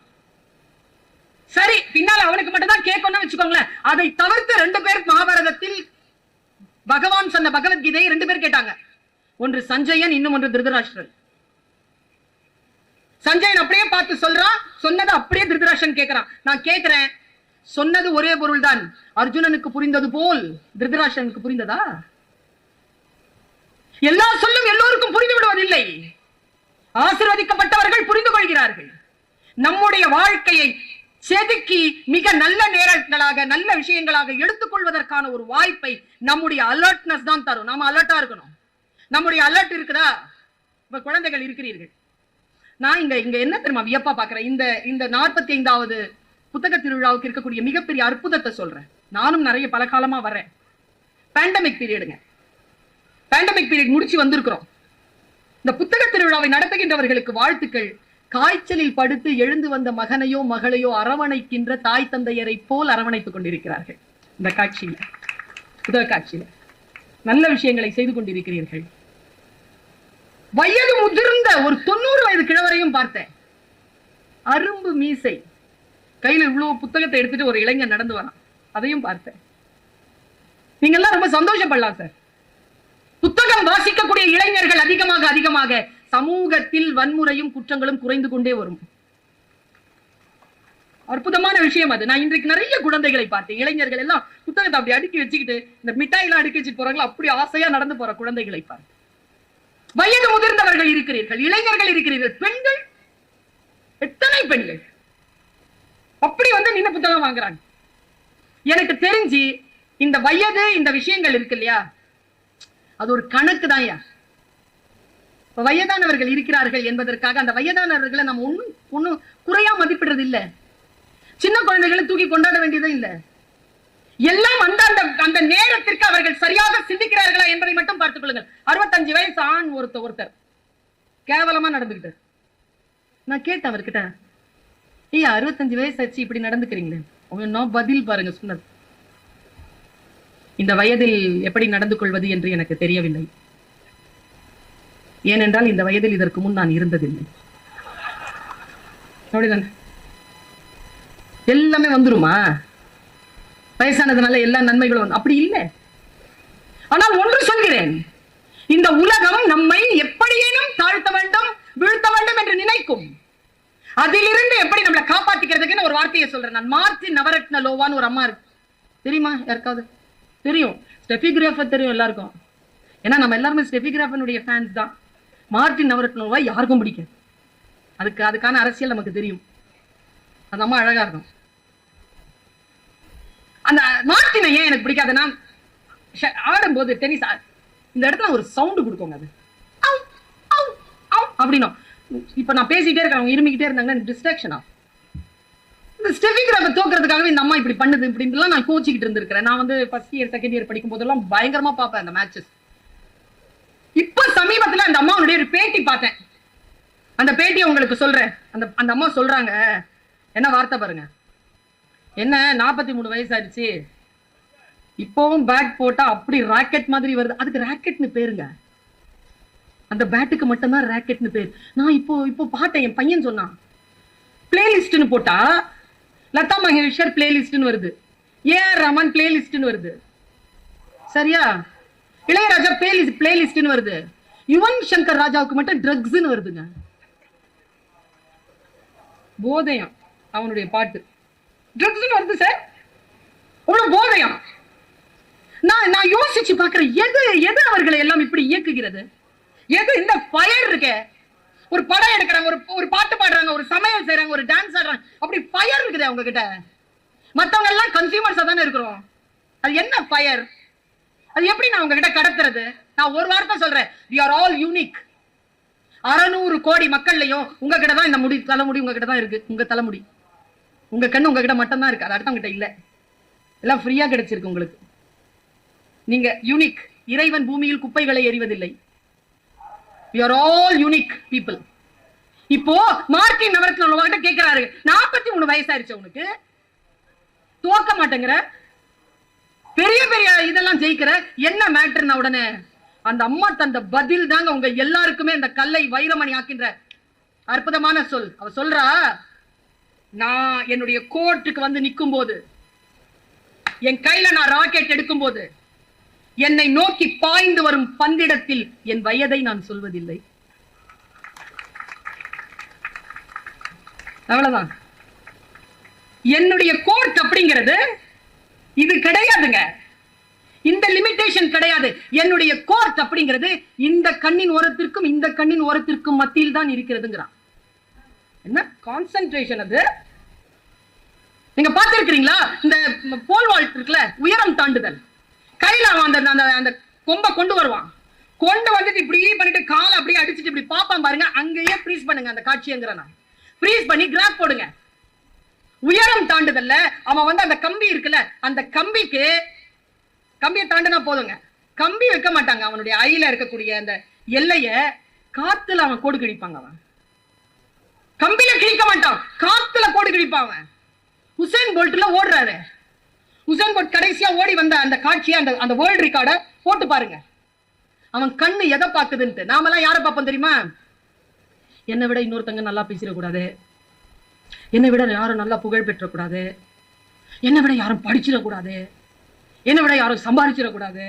சரி, பின்னால அவனுக்கு மட்டும் தான் கேட்கணும்னு வச்சுக்கோங்களேன். அதை தவிர்த்து 2 பேர் மகாபாரதத்தில் பகவான் சொன்ன பகவத்கீதையை 2 பேர் கேட்டாங்க. ஒன்று சஞ்சயன், இன்னும் ஒன்று திருதராஷ்டிரன். சஞ்சயன் அப்படியே பார்த்து சொல்றான், சொன்னது அப்படியே திருதராஷ்டிரன் கேட்கிறான். நான் கேட்கிறேன், சொன்னது ஒரே பொருள் தான், அர்ஜுனனுக்கு புரிந்தது போல் திருதராஷ்டிரனுக்கு புரிந்ததா? எல்லா சொல்லும் எல்லோருக்கும் புரிந்து விடுவதில்லை. ஆசீர்வதிக்கப்பட்டவர்கள் புரிந்து கொள்கிறார்கள். நம்முடைய வாழ்க்கையை செதுக்கி மிக நல்ல நேரங்களாக, நல்ல விஷயங்களாக எடுத்துக்கொள்வதற்கான ஒரு வாய்ப்பை நம்முடைய அலர்ட்னஸ் தான் தரும். நாம அலர்ட்டா இருக்கணும். நம்முடைய அலர்ட் இருக்குதா? இப்ப குழந்தைகள் இருக்கிறீர்கள். நான் இங்க என்ன தெரியுமா வியப்பா பாக்குறேன்? இந்த 45வது புத்தக திருவிழாவுக்கு இருக்கக்கூடிய மிகப்பெரிய அற்புதத்தை சொல்றேன். நானும் நிறைய பல காலமா வர்றேன். பேண்டமிக் பீரியடுங்க. பேண்டமிக் பீரியட் முடிச்சு வந்திருக்கிறோம். இந்த புத்தக திருவிழாவை நடத்துகின்றவர்களுக்கு வாழ்த்துக்கள். காய்ச்சலில் படுத்து எழுந்து வந்த மகனையோ மகளையோ அரவணைக்கின்ற தாய் தந்தையரை போல் அரவணைத்துக் கொண்டிருக்கிறார்கள். இந்த காட்சியில, புத்தக காட்சியில நல்ல விஷயங்களை செய்து கொண்டிருக்கிறீர்கள். வயது முதிர்ந்த ஒரு 90 வயது கிழவரையும் பார்த்தேன். அரும்பு மீசை, கையில இவ்வளவு புத்தகத்தை எடுத்துட்டு ஒரு இளைஞர் நடந்து வரான். அதையும் பார்த்தேன். நீங்க எல்லாம் ரொம்ப சந்தோஷப்படலாம் சார். புத்தகம் வாசிக்கக்கூடிய இளைஞர்கள் அதிகமாக அதிகமாக சமூகத்தில் வன்முறையும் குற்றங்களும் குறைந்து கொண்டே வரும். அற்புதமான விஷயம் அது. நான் இன்றைக்கு நிறைய குழந்தைகளை பார்த்தேன். இளைஞர்கள் எல்லாம் புத்தகத்தை அப்படி அடுக்கி வச்சுக்கிட்டு, இந்த மிட்டாய் எல்லாம் அடுக்கி வச்சுட்டு போறாங்களா, அப்படி ஆசையா நடந்து போற குழந்தைகளை பார்த்தேன். வயது முதிர்ந்தவர்கள் இருக்கிறீர்கள், இளைஞர்கள் இருக்கிறீர்கள், பெண்கள், எத்தனை பெண்கள் அப்படி நின்ன புத்தகம் வாங்குறாங்க. எனக்கு தெரிஞ்சு இந்த வயது, இந்த விஷயங்கள் இருக்கு இல்லையா, அது ஒரு கணக்கு தான். வயதானவர்கள் இருக்கிறார்கள் என்பதற்காக அந்த வயதானவர்களை நம்ம ஒன்னும் குறையா மதிப்பிடுறது இல்ல. சின்ன குழந்தைகளை தூக்கி கொண்டாட வேண்டியதும் இல்ல. எல்லாம் அந்த நேரத்திற்கு அவர்கள் சரியாக சிந்திக்கிறார்களா என்பதை மட்டும் பார்த்துக் கொள்ளுங்கள். 65 வயசு ஆண் ஒருத்தர் கேவலமா நடந்துகிட்டார். நான் கேட்டேன் அவர்கிட்ட, 65 வயசு ஆச்சு இப்படி நடந்துக்கிறீங்களே? அவங்க பதில் பாருங்க சொன்னது, இந்த வயதில் எப்படி நடந்து கொள்வது என்று எனக்கு தெரியவில்லை. ஏனென்றால் இந்த வயதில் இதற்கு முன் நான் இருந்ததில்லை. அப்படிதானே? எல்லாமே வந்துருமா? வயசானதுனால எல்லா நன்மைகளும் அப்படி இல்லை. ஆனால் ஒன்று சொல்கிறேன், இந்த உலகம் நம்மை எப்படியேனும் தாழ்த்த வேண்டும், வீழ்த்த வேண்டும் என்று நினைக்கும். அதிலிருந்து எப்படி நம்மளை காப்பாத்திக்கிறதுக்குன்னு ஒரு வார்த்தையை சொல்றேன் நான். மார்டின் நவரத்னலோவான்னு ஒரு அம்மா இருக்கு, தெரியுமா யாருக்காவது? தெரியும். ஸ்டெஃபி கிராஃபர் தெரியும் எல்லாருக்கும். ஏன்னா நம்ம எல்லாருமே ஸ்டெஃபி கிராஃபனுடைய ஃபேன்ஸ் தான். மார்டின் நவரத்னலோவா யாருக்கும் பிடிக்கும். அதுக்கான அரசியல் நமக்கு தெரியும். அந்த அம்மா அழகா இருக்கும். அந்த மார்டினை ஏன் எனக்கு பிடிக்காதுன்னா, ஆடும்போது டென்னிஸ் இந்த இடத்துல ஒரு சவுண்ட் கொடுக்கோங்க, அது அப்படின்னா இப்ப நான் பேசிட்டே இருக்கேன், அவங்க இருமிக்கிட்டே இருந்தாங்கன்னா டிஸ்ட்ராக்ஷனா. இந்த ஸ்டெஃபி கிராஃபை தோக்குறதுக்காகவே இந்த அம்மா இப்படி பண்ணுது இப்படின்லாம் நான் கோச்சிக்கிட்டு இருந்திருக்கிறேன். நான் வந்து ஃபர்ஸ்ட் இயர் செகண்ட் இயர் படிக்கும் போதெல்லாம் பயங்கரமா பார்ப்பேன் அந்த மேட்சஸ். இப்ப சமீபத்துல அந்த அம்மாவுடைய ஒரு பேட்டி பார்த்தேன். அந்த பேட்டியை உங்களுக்கு சொல்றேன். அந்த அம்மா சொல்றாங்க, என்ன வார்த்தை பாருங்க. என்ன 43 வயசு ஆயிடுச்சு, இப்பவும் பேட் போட்டா அப்படி ராக்கெட் மாதிரி வருது. அதுக்கு ராக்கெட்னு பேருங்க, அந்த பேட்டுக்கு மட்டும்தான் ராக்கெட்னு பேர். நான் இப்போ பார்த்தேன், என் பையன் சொன்னான், பிளேலிஸ்ட்னு போட்டா லதா மங்கேஷ்கர் பிளேலிஸ்ட்னு வருது, ஏஆர் ரஹ்மான் பிளேலிஸ்ட்னு வருது, சரியா? இளையராஜா பிளேலிஸ்ட்னு வருது, யுவன் சங்கர் ராஜாவுக்கு மட்டும் ட்ரக்ஸ்னு வருதுங்க. போதையம் அவனுடைய பாட்டு ட்ரக்ஸ்னு வருது சார், அவ்வளவு போதையம். நான் யோசிச்சு பாக்குறேன், எது அவர்களை எல்லாம் இப்படி இயக்குகிறது? எது இந்த ஃபயர் இருக்க? ஒரு படம் எடுக்கிறாங்க, ஒரு பாட்டு பாடுறாங்க, ஒரு சமையல் செய்யறாங்க, ஒரு டான்ஸ் ஆடுறாங்க, அப்படி ஃபயர் இருக்குது அவங்க கிட்ட. மத்தவங்க எல்லாம் கன்சியூமர்ஸா தானே இருக்கிறோம். அது என்ன ஃபயர்? அது எப்படி நான் உங்க கிட்ட கடத்துறது? நான் ஒரு வார்த்தை சொல்றேன், we are all unique. 600 கோடி மக்கள்லயும் உங்ககிட்ட தான் இந்த தலைமுடி உங்ககிட்ட தான் இருக்கு. உங்க தலைமுடி, உங்க கண்ணு உங்ககிட்ட மட்டும் தான் இருக்கு, அது அடுத்தவங்கிட்ட இல்ல. எல்லாம் ஃப்ரீயா கிடைச்சிருக்கு உங்களுக்கு. நீங்க யூனிக். இறைவன் பூமியில் குப்பைகளை எறிவதில்லை. we are all unique people. இப்போ மார்ட்டின் நவரத்ன உங்ககிட்ட கேட்கிறாரு, 43 வயசாயிருச்சு உனக்கு, தோக்க மாட்டேங்கிற, பெரிய பெரிய இதெல்லாம் ஜெயிக்கிற, என்ன மேட்டர்னா உடனே அந்த அம்மா தந்த பதில் தாங்க உங்க எல்லாருக்குமே அந்த கல்லை வைரமணி ஆக்கின்ற அற்புதமான சொல். அவ சொல்றா, நான் என்னுடைய கோர்ட்டுக்கு வந்து நிற்கும் போது, என் கையில நான் ராக்கெட் எடுக்கும் போது, என்னை நோக்கி பாய்ந்து வரும் பந்திடத்தில் என் வயதை நான் சொல்வதில்லை. அவ்வளவுதான். என்னுடைய கோர்ட் அப்படிங்கிறது இது கிடையாதுங்க. இந்த லிமிடேஷன் கிடையாது. என்னுடைய கோர்ட் அப்படிங்கிறது இந்த கண்ணின் ஓரத்திற்கும் இந்த கண்ணின் ஓரத்திற்கும் மத்தியில் தான் இருக்கிறதுங்கிறான். என்ன கான்சென்ட்ரேஷன் அது? நீங்க பார்த்திருக்கிறீங்களா? இந்த போல் வால்ட் இருக்குல்ல, உயரம் தாண்டுதல், கையில அவன் அந்த கொம்ப கொண்டு வருவான், கொண்டு வந்துட்டு இப்படி பண்ணிட்டு காலை அப்படியே அடிச்சுட்டு இப்படி பாப்பான் பாருங்க. அங்கேயே ஃப்ரீஸ் பண்ணுங்க அந்த காட்சிங்கிற, ஃப்ரீஸ் பண்ணி கிராப் போடுங்க. உயரம் தாண்டுதல்ல அவன் வந்து அந்த கம்பி இருக்குல்ல, அந்த கம்பியை தாண்டினா போதுங்க, கம்பி வைக்க மாட்டாங்க. அவனுடைய ஐல இருக்கக்கூடிய அந்த எல்லைய காத்துல அவன் கோடு கிழிப்பாங்க. அவன் கம்பியில கிழிக்க மாட்டான், காத்துல கோடு கிழிப்பான். அவன் உசேன் போல்ட்ல ஓடுறாரு. உசேன் போல்ட் கடைசியா ஓடி வந்த அந்த காட்சியை, அந்த வேர்ல்ட் ரெக்கார்டை போட்டு பாருங்க. அவன் கண்ணு எதை பாக்குதுன்னு. நாமெல்லாம் யாரை பார்ப்போம் தெரியுமா? என்னை விட இன்னொருத்தங்க நல்லா பேசிடக்கூடாது, என்னை விட யாரும் நல்லா புகழ் பெற்றக்கூடாது, என்னை விட யாரும் படிச்சிடக்கூடாது, என்னை விட யாரும் சம்பாதிச்சிடக்கூடாது,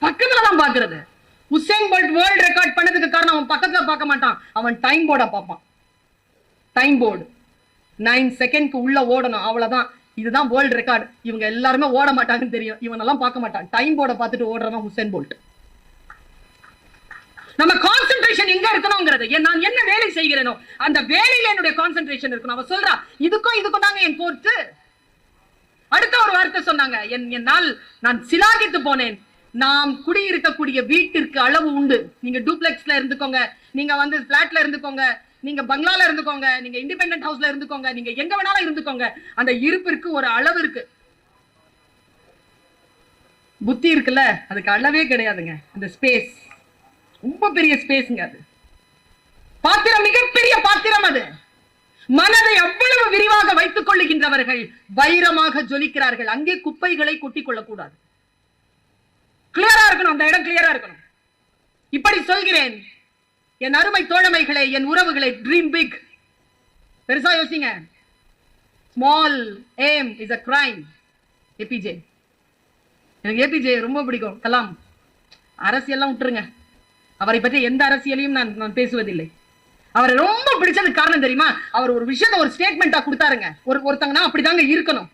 பக்கத்துல தான் பாக்குறது. உசேன் போல்ட் வேர்ல்ட் ரெக்கார்ட் பண்ணதுக்கு காரணம் அவன் பக்கத்துல பார்க்க மாட்டான், அவன் டைம் போர்டை பார்ப்பான். டைம் போர்டு 9 செகண்ட்க்கு உள்ள ஓடணும், அவ்வளவுதான். இதுதான் வேர்ல்ட் ரெக்கார்டு. இவங்க எல்லாருமே ஓட மாட்டாங்கன்னு தெரியும், இவனெல்லாம் பார்க்க மாட்டான். டைம் போர்டை பார்த்துட்டு ஓடுறவன் உசேன் போல்ட். நம்ம கான்சென்ட்ரேஷன் எங்க இருக்கணும்ங்கிறது, நான் என்ன வேலை செய்கிறேனோ அந்த வேலையில என்னுடைய கான்சென்ட்ரேஷன் இருக்கணும். அவ சொல்றா, இதுக்கும் தாங்க என் கோர்ட்டு. அடுத்த ஒரு வார்த்தை சொன்னாங்க, என்னால் நான் சிலாகித்து போனேன். நாம் குடியிருக்கக்கூடிய வீட்டிற்கு அளவு உண்டு. நீங்க டூப்ளெக்ஸ்ல இருந்துக்கோங்க, நீங்க வந்து பிளாட்ல இருந்துக்கோங்க, நீங்க பங்களால இருந்துக்கோங்க, நீங்க இண்டிபெண்டன்ட் ஹவுஸ்ல இருந்துக்கோங்க, நீங்க எங்க வேணாலும் இருந்துக்கோங்க, அந்த இருப்பிற்கு ஒரு அளவு இருக்கு. புத்தி இருக்குல்ல, அதுக்கு அளவே கிடையாதுங்க. அந்த ஸ்பேஸ் ரொம்ப பெரிய ஸ்பேஸ்ங்க. அது பாத்திரம், மிகப்பெரிய பாத்திரம். அது மனதை அவ்வளவு விரிவாக வைத்துக் கொள்ளுகின்றவர்கள் வைரமாக ஜொலிக்கிறார்கள். அங்கே குப்பைகளை கொட்டிக் கொள்ளக்கூடாது. கிளியரா இருக்கணும், அந்த இடம் கிளியரா இருக்கணும். இப்படி சொல்கிறேன், என் அருமை தோழமைகளை, என் உறவுகளை, ட்ரீம் பிக். பெருசா யோசிங்க. Small aim is a crime. APJ, எனக்கு ஏபிஜே ரொம்ப பிடிக்கும். கலாம். அரசியல்லாம் விட்டுருங்க, அவரை பற்றி எந்த அரசியலையும் நான் பேசுவதில்லை. அவரை ரொம்ப பிடிச்சது காரணம் தெரியுமா? அவர் ஒரு விஷயத்தை ஒரு ஸ்டேட்மெண்டா கொடுத்தாருங்க. ஒருத்தங்கன்னா அப்படிதாங்க இருக்கணும்.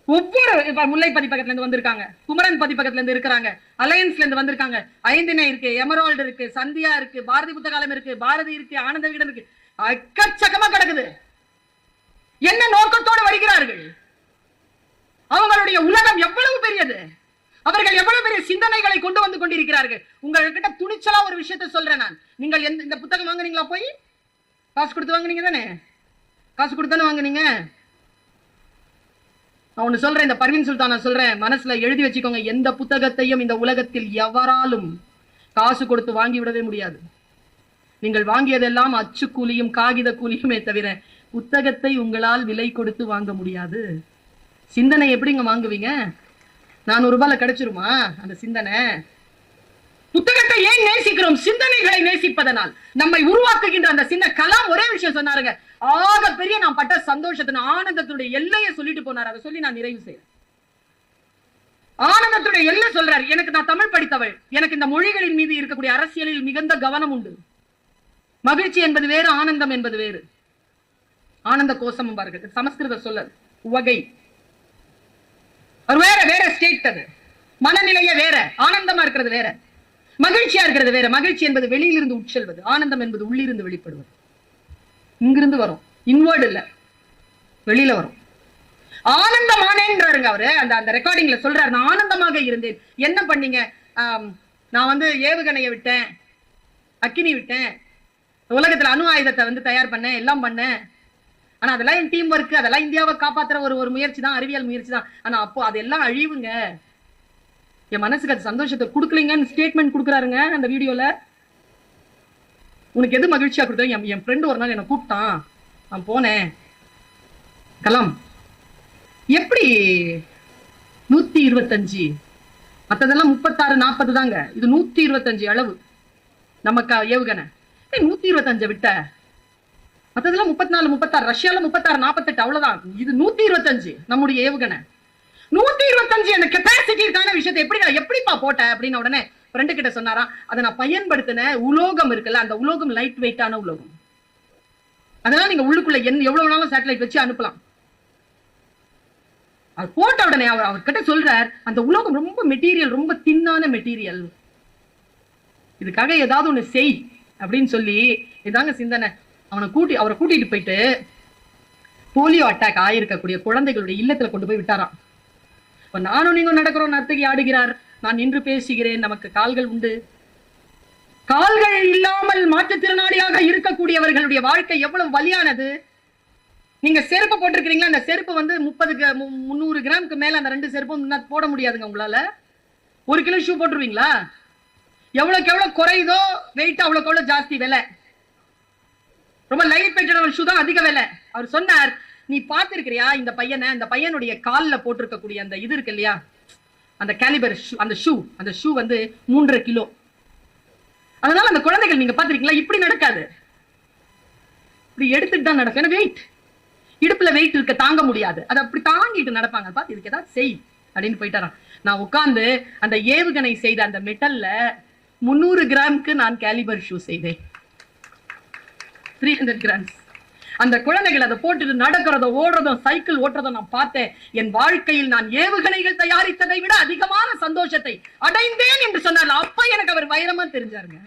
ஒவ்வொரு முல்லை பதிப்பகத்துல இருந்து வந்திருக்காங்க, குமரன் பதிப்பகத்துல இருந்து இருக்கிறாங்க, அலையன்ஸ்ல இருந்து வந்திருக்காங்க, ஐந்தினை இருக்கு, எமரால்டு இருக்கு, சந்தியா இருக்கு, பாரதி புத்தகாலம் இருக்கு, பாரதி இருக்கு, ஆனந்த விகடன் இருக்கு, அக்கச்சக்கமா கிடக்குது. என்ன நோக்கத்தோடு வருகிறார்கள்? அவங்களுடைய உலகம் எவ்வளவு பெரியது. அவர்கள் எவ்வளவு பெரிய சிந்தனைகளை கொண்டு வந்து கொண்டிருக்கிறார்கள். உங்ககிட்ட துணிச்சலா ஒரு விஷயத்தை சொல்றேன் நான். நீங்கள் இந்த புத்தகம் வாங்குனீங்களா? போய் காசு கொடுத்து வாங்குனீங்க தானே? காசு கொடுத்தானே வாங்குனீங்க? நான் ஒண்ணு சொல்றேன், இந்த பர்வீன் சுல்தான் நான் சொல்றேன், மனசுல எழுதி வச்சுக்கோங்க. எந்த புத்தகத்தையும் இந்த உலகத்தில் எவராலும் காசு கொடுத்து வாங்கி விடவே முடியாது. நீங்கள் வாங்கியதெல்லாம் அச்சு கூலியும் காகித கூலியுமே தவிர புத்தகத்தை உங்களால் விலை கொடுத்து வாங்க முடியாது. சிந்தனை எப்படிங்க வாங்குவீங்க? 400 ரூபாயில கிடைச்சிருமா அந்த சிந்தனை? புத்தகத்தை ஏன் நேசிக்கிறோம்? சிந்தனைகளை நேசிப்பதனால். நம்மை உருவாக்குகின்ற அந்த சின்ன கலாம் ஒரே விஷயம் சொன்னாருங்க, ஆக பெரிய நான் பட்ட சந்தோஷத்தின் ஆனந்தத்துடைய எல்லையை சொல்லிட்டு போனார். அதை சொல்லி நான் நிறைவு செய்யறேன். ஆனந்தத்துடைய எல்லை சொல்றாரு. எனக்கு, நான் தமிழ் படித்தவள், எனக்கு இந்த மொழிகளின் மீது இருக்கக்கூடிய அரசியலில் மிகுந்த கவனம் உண்டு. மகிழ்ச்சி என்பது வேறு, ஆனந்தம் என்பது வேறு. ஆனந்த கோஷம் பாருங்க, சமஸ்கிருத சொல்லல் உவகை வேற வேற ஸ்டேட். அது மனநிலைய வேற. ஆனந்தமா இருக்கிறது வேற, மகிழ்ச்சியா இருக்கிறது வேற. மகிழ்ச்சி என்பது வெளியிலிருந்து உட்செல்வது, ஆனந்தம் என்பது உள்ளிருந்து வெளிப்படுவது. இங்கிருந்து வரும், இன்வர்ட் இல்ல, வெளியில வரும். ஆனந்தமானேன்றாருங்க அவரு. அந்த ரெக்கார்டிங்ல சொல்றாரு, நான் ஆனந்தமாக இருந்தேன். என்ன பண்ணீங்க? நான் வந்து ஏவுகணையை விட்டேன், அக்கினி விட்டேன், உலகத்துல அணு ஆயுதத்தை தயார் பண்ணேன், எல்லாம் பண்ணேன். ஆனா அதெல்லாம் என் டீம் ஒர்க், அதெல்லாம் இந்தியாவை காப்பாத்துற ஒரு முயற்சி தான், அறிவியல் முயற்சி தான். ஆனா அப்போ அதெல்லாம் அழிவுங்க. என் மனசுக்கு அது சந்தோஷத்தை கொடுக்கலீங்கன்னு ஸ்டேட்மெண்ட் கொடுக்குறாருங்க அந்த வீடியோல. உனக்கு எது மகிழ்ச்சியா கொடுத்தா? என் ஃப்ரெண்டு ஒரு நாள் என்ன கூப்பிட்டான், நான் போனேன். கலாம் எப்படி 125, மற்றதெல்லாம் 36 40 தாங்க, இது 125 அளவு நமக்கு ஏவுகணை. 125 விட்ட, மற்றதெல்லாம் 34 36, ரஷ்யால 36 48 அவ்வளவுதான். இது 125 நம்முடைய ஏவுகணை. 125 அந்த கெப்பாசிட்டி இருக்கான விஷயத்தை எப்படிப்பா போட்ட அப்படின்னு உடனே ஃப்ரெண்டு கிட்ட சொன்னாரா, அதை நான் பயன்படுத்தின உலோகம் இருக்குல்ல, அந்த உலோகம் லைட் வெயிட்டான உலோகம். அதனால நீங்க உள்ளுக்குள்ள எவ்வளவு நாளும் சேட்டலைட் வச்சு அனுப்பலாம். அது போட்ட உடனே அவர்கிட்ட சொல்றார், அந்த உலோகம் ரொம்ப மெட்டீரியல், ரொம்ப தின்னான மெட்டீரியல், இதுக்காக ஏதாவது ஒண்ணு செய் அப்படின்னு சொல்லி இதாங்க சிந்தனை. அவரை கூட்டிட்டு போயிட்டு போலியோ அட்டாக் ஆயிருக்கக்கூடிய குழந்தைகளுடைய இல்லத்துல கொண்டு போய் விட்டாராம். நானும் நீங்க நடக்கிறோம், நர்த்தகி ஆடுகிறார், நான் நின்று பேசுகிறேன், நமக்கு கால்கள் உண்டு. கால்கள் இல்லாமல் மாற்றுத்திறனாளியாக இருக்கக்கூடியவர்களுடைய வாழ்க்கை எவ்வளவு வலியானது. நீங்க செருப்பு போட்டிருக்கிறீங்களா, அந்த செருப்பு வந்து 300 கிராமுக்கு மேல அந்த 2 செருப்பும் போட முடியாதுங்க உங்களால. 1 கிலோ ஷூ போட்டுருவீங்களா? எவ்வளவுக்கு எவ்வளவு குறையுதோ வெயிட் அவ்வளவுக்கு எவ்வளவு ஜாஸ்தி விலை. ரொம்ப லைட் வெயிட்டான ஷூ தான் அதிக விலை. அவர் சொன்னார், நீ பார்த்திருக்கிறியா இந்த பையனுடைய கால்ல போட்டிருக்கக்கூடிய அந்த இது இருக்கு இல்லையா, அந்த கேலிபர் அந்த ஷூ வந்து 3.5 கிலோ. அதனால அந்த குழந்தைகள் நீங்க பாத்திருக்கீங்களா, இப்படி நடக்காது, இப்படி எடுத்துட்டு தான் நடக்கும். ஏன்னா வெயிட், இடுப்புல வெயிட் இருக்க தாங்க முடியாது, அதை அப்படி தாங்கிட்டு நடப்பாங்க. பார்த்து இதுக்கு ஏதாவது செய் அப்படின்னு போயிட்டாராம். நான் உட்கார்ந்து அந்த ஏவுகணை செய்த அந்த மெட்டல்ல 300 கிராமுக்கு நான் கேலிபர் ஷூ செய்தேன். 300 கிராம்ஸ். அந்த குழந்தைகள் அதை போட்டுட்டு நடக்கிறதோ ஓடுறதோ சைக்கிள் ஓட்டுறதோ நான் பார்த்தேன். என் வாழ்க்கையில் நான் ஏவுகணைகள் தயாரித்ததை விட அதிகமான சந்தோஷத்தை அடைந்தேன் என்று சொன்னார். அப்ப எனக்கு அவர் வைரமா தெரிஞ்சாருங்க.